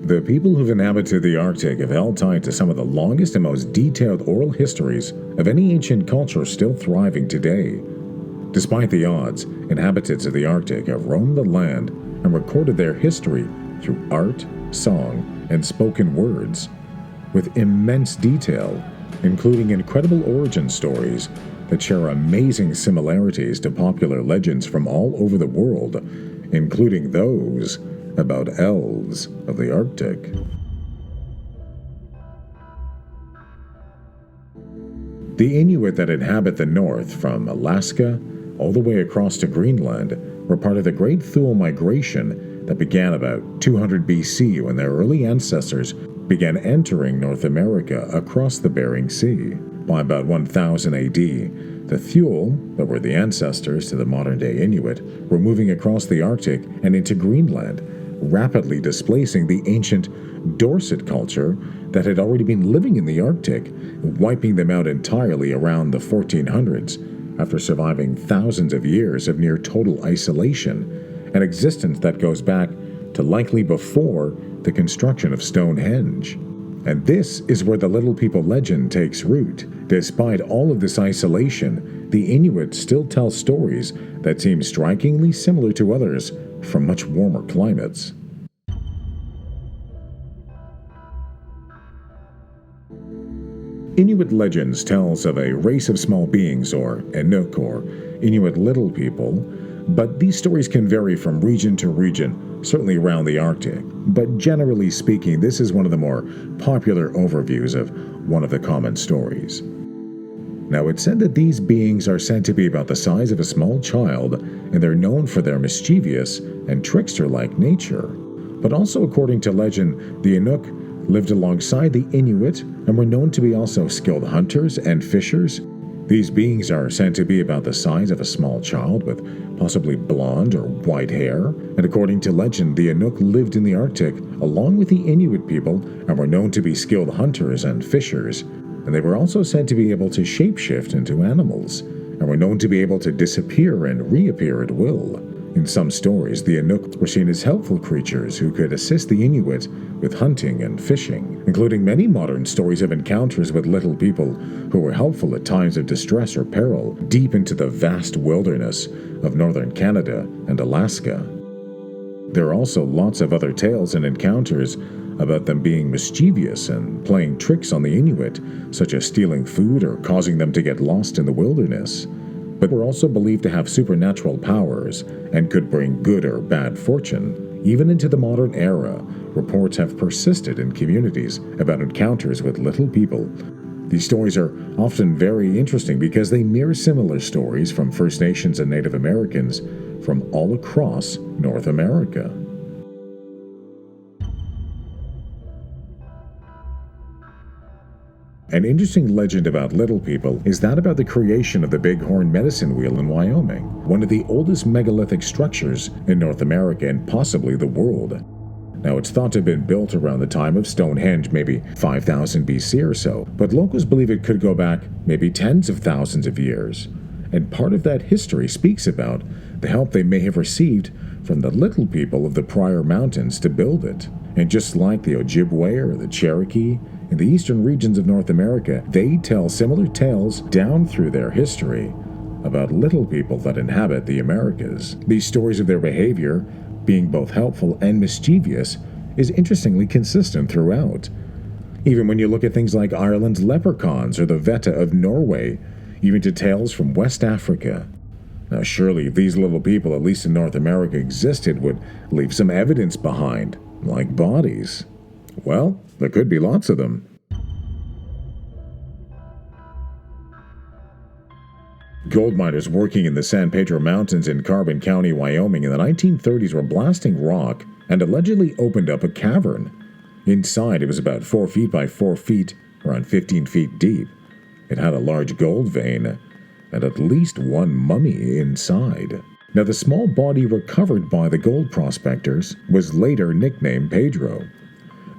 The people who've inhabited the Arctic have held tight to some of the longest and most detailed oral histories of any ancient culture still thriving today. Despite the odds, inhabitants of the Arctic have roamed the land and recorded their history through art, song, and spoken words, with immense detail, including incredible origin stories that share amazing similarities to popular legends from all over the world, including those about elves of the Arctic. The Inuit that inhabit the north, from Alaska all the way across to Greenland, were part of the Great Thule Migration that began about 200 BC when their early ancestors began entering North America across the Bering Sea. By about 1000 AD, the Thule, that were the ancestors to the modern-day Inuit, were moving across the Arctic and into Greenland, rapidly displacing the ancient Dorset culture that had already been living in the Arctic, wiping them out entirely around the 1400s after surviving thousands of years of near total isolation, an existence that goes back to likely before the construction of Stonehenge. And this is where the Little People legend takes root. Despite all of this isolation, the Inuit still tell stories that seem strikingly similar to others from much warmer climates. Inuit legends tells of a race of small beings, or Inuk, or Inuit little people, but these stories can vary from region to region, certainly around the Arctic. But generally speaking, this is one of the more popular overviews of one of the common stories. Now, it's said that these beings are said to be about the size of a small child, and they're known for their mischievous and trickster-like nature. But also, according to legend, the Inuk lived alongside the Inuit and were known to be also skilled hunters and fishers. These beings are said to be about the size of a small child with possibly blonde or white hair. And according to legend, the Inuk lived in the Arctic along with the Inuit people and were known to be skilled hunters and fishers. And they were also said to be able to shapeshift into animals, and were known to be able to disappear and reappear at will. In some stories, the Inuk were seen as helpful creatures who could assist the Inuit with hunting and fishing, including many modern stories of encounters with little people who were helpful at times of distress or peril deep into the vast wilderness of northern Canada and Alaska. There are also lots of other tales and encounters about them being mischievous and playing tricks on the Inuit, such as stealing food or causing them to get lost in the wilderness. But were also believed to have supernatural powers and could bring good or bad fortune. Even into the modern era, reports have persisted in communities about encounters with little people. These stories are often very interesting because they mirror similar stories from First Nations and Native Americans from all across North America. An interesting legend about little people is that about the creation of the Bighorn Medicine Wheel in Wyoming, one of the oldest megalithic structures in North America and possibly the world. Now, it's thought to have been built around the time of Stonehenge, maybe 5000 BC or so, but locals believe it could go back maybe tens of thousands of years. And part of that history speaks about the help they may have received from the little people of the prior mountains to build it. And just like the Ojibwe or the Cherokee, in the eastern regions of North America, they tell similar tales down through their history about little people that inhabit the Americas. These stories of their behavior, being both helpful and mischievous, is interestingly consistent throughout. Even when you look at things like Ireland's leprechauns or the Veta of Norway, even to tales from West Africa. Now, surely if these little people, at least in North America, existed, would leave some evidence behind, like bodies. Well, there could be lots of them. Gold miners working in the San Pedro Mountains in Carbon County, Wyoming in the 1930s were blasting rock and allegedly opened up a cavern. Inside, it was about 4 feet by 4 feet, around 15 feet deep. It had a large gold vein and at least one mummy inside. Now, the small body recovered by the gold prospectors was later nicknamed Pedro.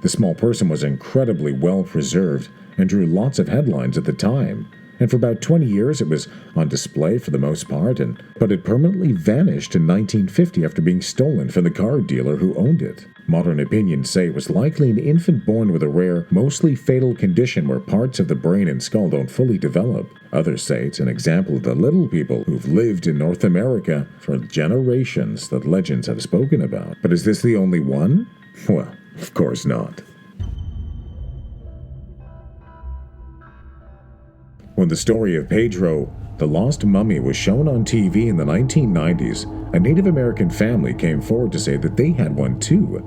The small person was incredibly well preserved and drew lots of headlines at the time. And for about 20 years it was on display for the most part, but it permanently vanished in 1950 after being stolen from the car dealer who owned it. Modern opinions say it was likely an infant born with a rare, mostly fatal condition where parts of the brain and skull don't fully develop. Others say it's an example of the little people who've lived in North America for generations that legends have spoken about. But is this the only one? Well, of course not. When the story of Pedro, the lost mummy, was shown on TV in the 1990s, a Native American family came forward to say that they had one too,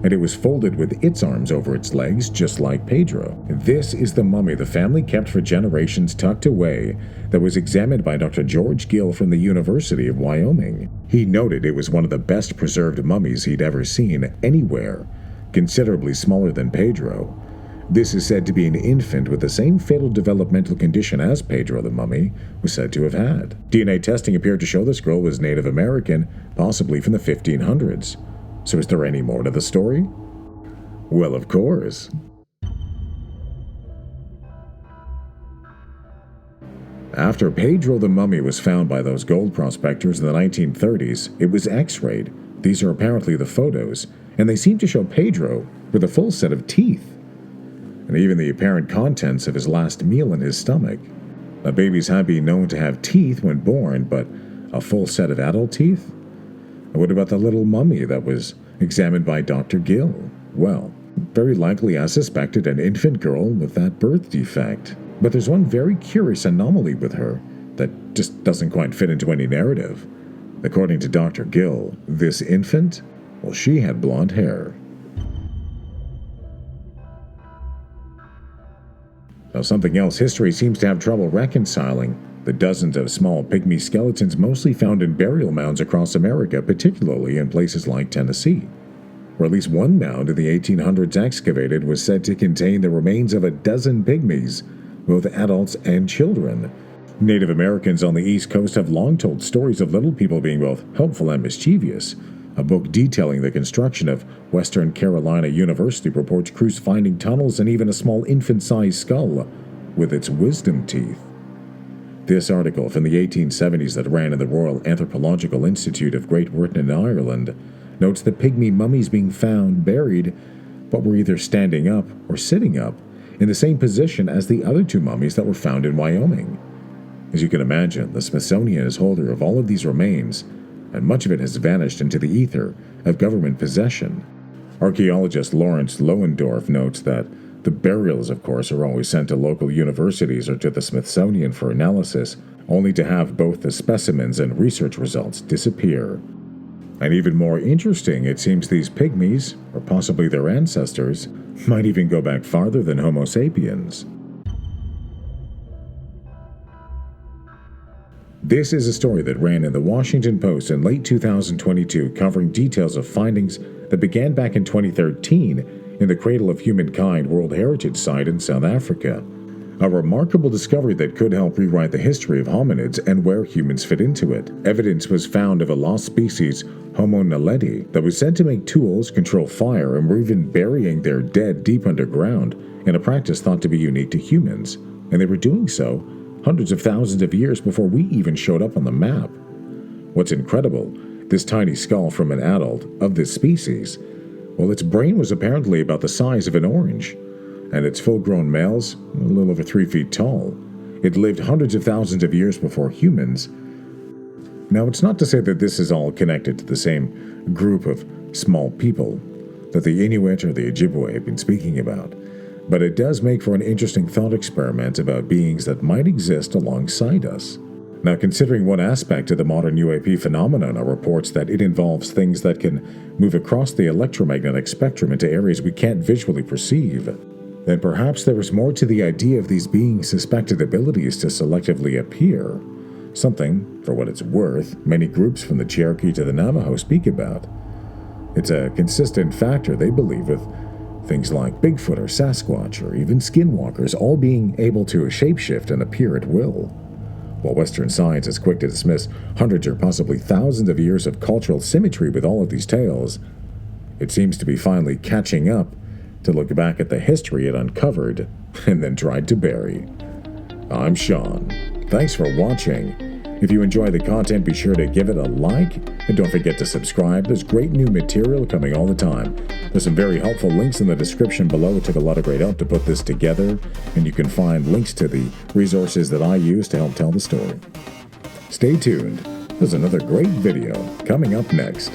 and it was folded with its arms over its legs, just like Pedro. This is the mummy the family kept for generations tucked away that was examined by Dr. George Gill from the University of Wyoming. He noted it was one of the best preserved mummies he'd ever seen anywhere, considerably smaller than Pedro. This is said to be an infant with the same fatal developmental condition as Pedro the mummy was said to have had. DNA testing appeared to show this girl was Native American, possibly from the 1500s. So is there any more to the story? Well, of course. After Pedro the mummy was found by those gold prospectors in the 1930s, it was x-rayed. These are apparently the photos, and they seem to show Pedro with a full set of teeth, and even the apparent contents of his last meal in his stomach. Now, babies have been known to have teeth when born, but a full set of adult teeth? And what about the little mummy that was examined by Dr. Gill? Well, very likely, as suspected, an infant girl with that birth defect. But there's one very curious anomaly with her that just doesn't quite fit into any narrative. According to Dr. Gill, this infant, well, she had blonde hair. Now, something else history seems to have trouble reconciling: the dozens of small pygmy skeletons mostly found in burial mounds across America, particularly in places like Tennessee, where at least one mound in the 1800s excavated was said to contain the remains of a dozen pygmies, both adults and children. Native Americans on the East Coast have long told stories of little people being both helpful and mischievous. A book detailing the construction of Western Carolina University reports crews finding tunnels and even a small infant-sized skull with its wisdom teeth. This article from the 1870s that ran in the Royal Anthropological Institute of Great Britain and Ireland notes the pygmy mummies being found buried, but were either standing up or sitting up in the same position as the other two mummies that were found in Wyoming. As you can imagine, the Smithsonian is holder of all of these remains, and much of it has vanished into the ether of government possession. Archaeologist Lawrence Lohendorf notes that the burials, of course, are always sent to local universities or to the Smithsonian for analysis, only to have both the specimens and research results disappear. And even more interesting, it seems these pygmies, or possibly their ancestors, might even go back farther than Homo sapiens. This is a story that ran in the Washington Post in late 2022, covering details of findings that began back in 2013 in the Cradle of Humankind World Heritage Site in South Africa. A remarkable discovery that could help rewrite the history of hominids and where humans fit into it. Evidence was found of a lost species, Homo naledi, that was said to make tools, control fire, and were even burying their dead deep underground, in a practice thought to be unique to humans. And they were doing so hundreds of thousands of years before we even showed up on the map. What's incredible, this tiny skull from an adult of this species, well, its brain was apparently about the size of an orange, and its full-grown males, a little over 3 feet tall. It lived hundreds of thousands of years before humans. Now, it's not to say that this is all connected to the same group of small people that the Inuit or the Ojibwe have been speaking about, but it does make for an interesting thought experiment about beings that might exist alongside us. Now, considering one aspect of the modern UAP phenomenon are reports that it involves things that can move across the electromagnetic spectrum into areas we can't visually perceive, then perhaps there is more to the idea of these beings' suspected abilities to selectively appear, something, for what it's worth, many groups from the Cherokee to the Navajo speak about. It's a consistent factor, they believe, with things like Bigfoot or Sasquatch or even skinwalkers all being able to shapeshift and appear at will. While Western science is quick to dismiss hundreds or possibly thousands of years of cultural symmetry with all of these tales, it seems to be finally catching up to look back at the history it uncovered and then tried to bury. I'm Sean. Thanks for watching. If you enjoy the content, be sure to give it a like, and don't forget to subscribe. There's great new material coming all the time. There's some very helpful links in the description below. It took a lot of great help to put this together, and you can find links to the resources that I use to help tell the story. Stay tuned. There's another great video coming up next.